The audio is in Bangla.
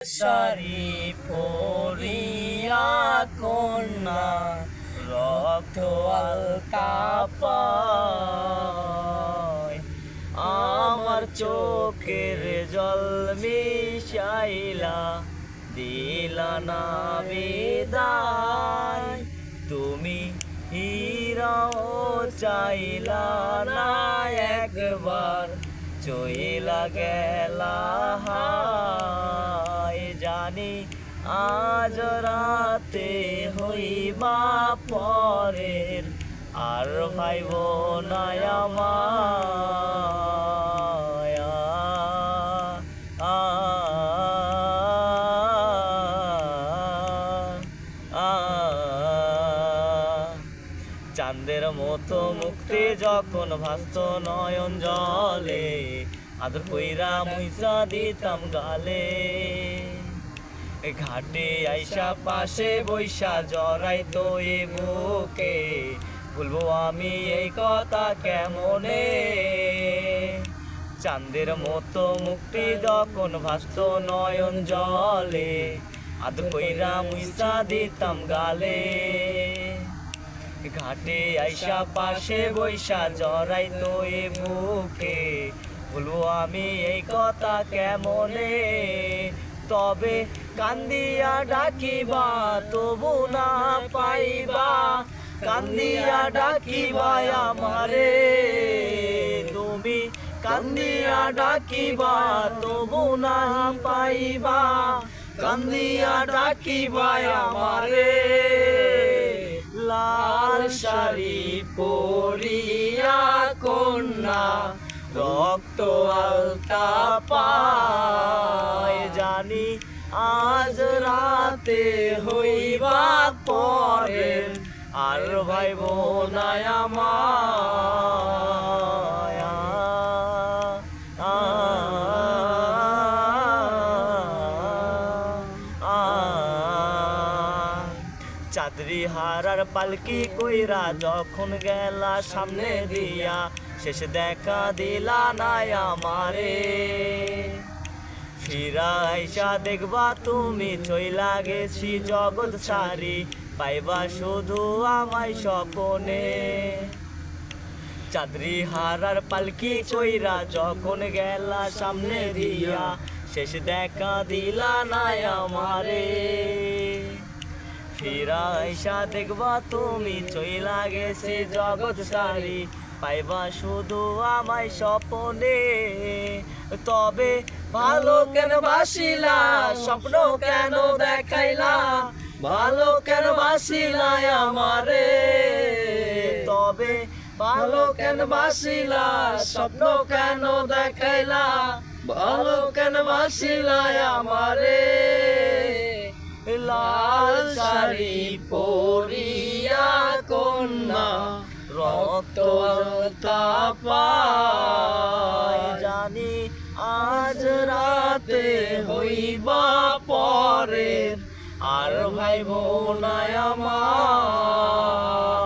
শাড়ি পরিয়া কন্যা রক্ত আলতা পায় আমার চোখের জল মিশাইলা দিলা না বিদায় তুমি হিরাও চাইলা না একবার চইলা গেলা হায় জানি আজ রাতে হইবা পরের আর ভাইব না আমায় চাঁদের মতো মুক্তি যখন ভাসত নয়ন জলে আদর কইরা মুইসা দিতাম গালে ঘাটে আইসা পাশে বৈশা জড়াইতো এ বুকে বলবো আমি এই কথা কেমনে চাঁদের মতো মুক্তি যখন ভাসত নয়ন জলে আদর কইরা মুইসা দিতাম গালে ঘাটে আইসা পাশে বৈশা জড়াইতো এ বুকে বলবো আমি এই কথা কেমনে তবে কান্দিয়া ডাকিবা তবু না পাইবা কান্দিয়া ডাকিবা আমারে তুমি কান্দিয়া ডাকিবা তবু না পাইবা কান্দিয়া ডাকিবা আমারে লাল শাড়ি পরিয়া কন্যা রক্ত আলতা পায় জানি আজ রাতে হইবা পরের আর ভাইব না আমায় চাঁদরি হারার পালকি কইরা যখন গেলা সামনে দিয়া শেষ দেখা দিলা না আমারে ফিরা আইসা দেখবা তুমি চইলা গেছি জগৎ সারি পাইবা শুধু আমায় স্বপনে চাঁদরি হারার পালকি কইরা যখন গেলা সামনে দিয়া শেষ দেখা দিলা না আমারে ফিরা আইসা দেখবা তুমি চইলা গেছি জগৎ সারি পাইবা শুধু আমায় স্বপনে তবে ভালো কেন বাসিলা স্বপ্ন কেন দেখাইলা ভালো কেন বাসিলা আমারে তবে ভালো কেন বাসিলা স্বপ্ন কেন দেখাইলা ভালো কেন বাসিলা আমারে লাল শাড়ি পরিয়া কন্যা রক্ত আলতা পায় জানি আজ রাতে হইবা পরের আর ভাইব না আমার